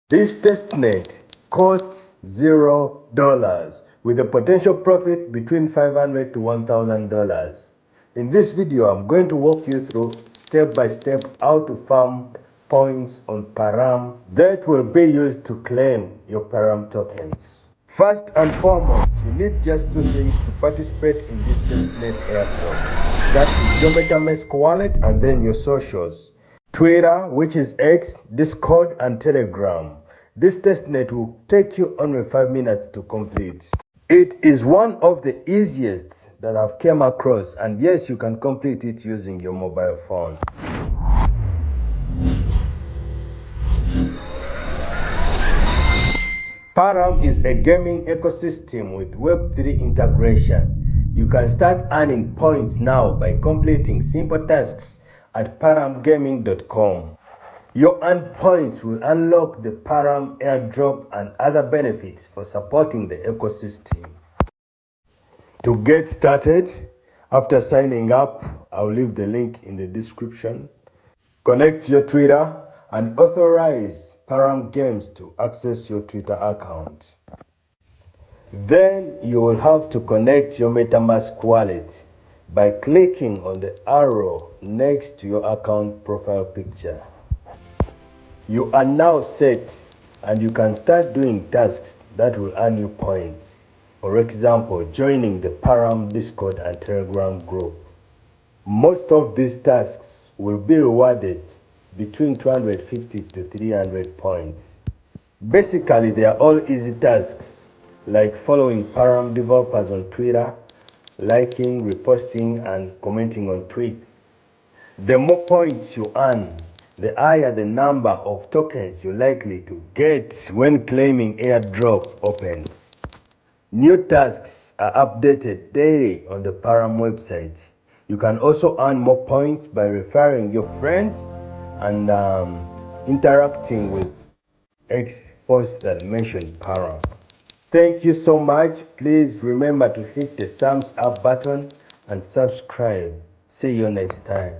This testnet costs $0 with a potential profit between $500 to $1,000. In this video, I'm going to walk you through step by step how to farm points on PARAM that will be used to claim your PARAM tokens. First and foremost, you need just two things to participate in this testnet airdrop. That is your MetaMask wallet and then your socials. Twitter, which is X, Discord, and Telegram. This testnet will take you only 5 minutes to complete. It is one of the easiest that I've come across, and yes, you can complete it using your mobile phone. PARAM is a gaming ecosystem with Web3 integration. You can start earning points now by completing simple tasks at paramgaming.com. Your earned points will unlock the PARAM airdrop and other benefits for supporting the ecosystem. To get started, after signing up, I'll leave the link in the description. Connect your Twitter and authorize PARAM Games to access your Twitter account. Then you will have to connect your MetaMask wallet by clicking on the arrow next to your account profile picture. You are now set and you can start doing tasks that will earn you points. For example, joining the PARAM Discord and Telegram group. Most of these tasks will be rewarded between 250 to 300 points. Basically, they are all easy tasks like following PARAM developers on Twitter, liking, reposting, and commenting on tweets. The more points you earn, the higher the number of tokens you're likely to get when claiming airdrop opens. New tasks are updated daily on the PARAM website. You can also earn more points by referring your friends and interacting with X posts that mention PARAM. Thank you so much. Please remember to hit the thumbs up button and subscribe. See you next time.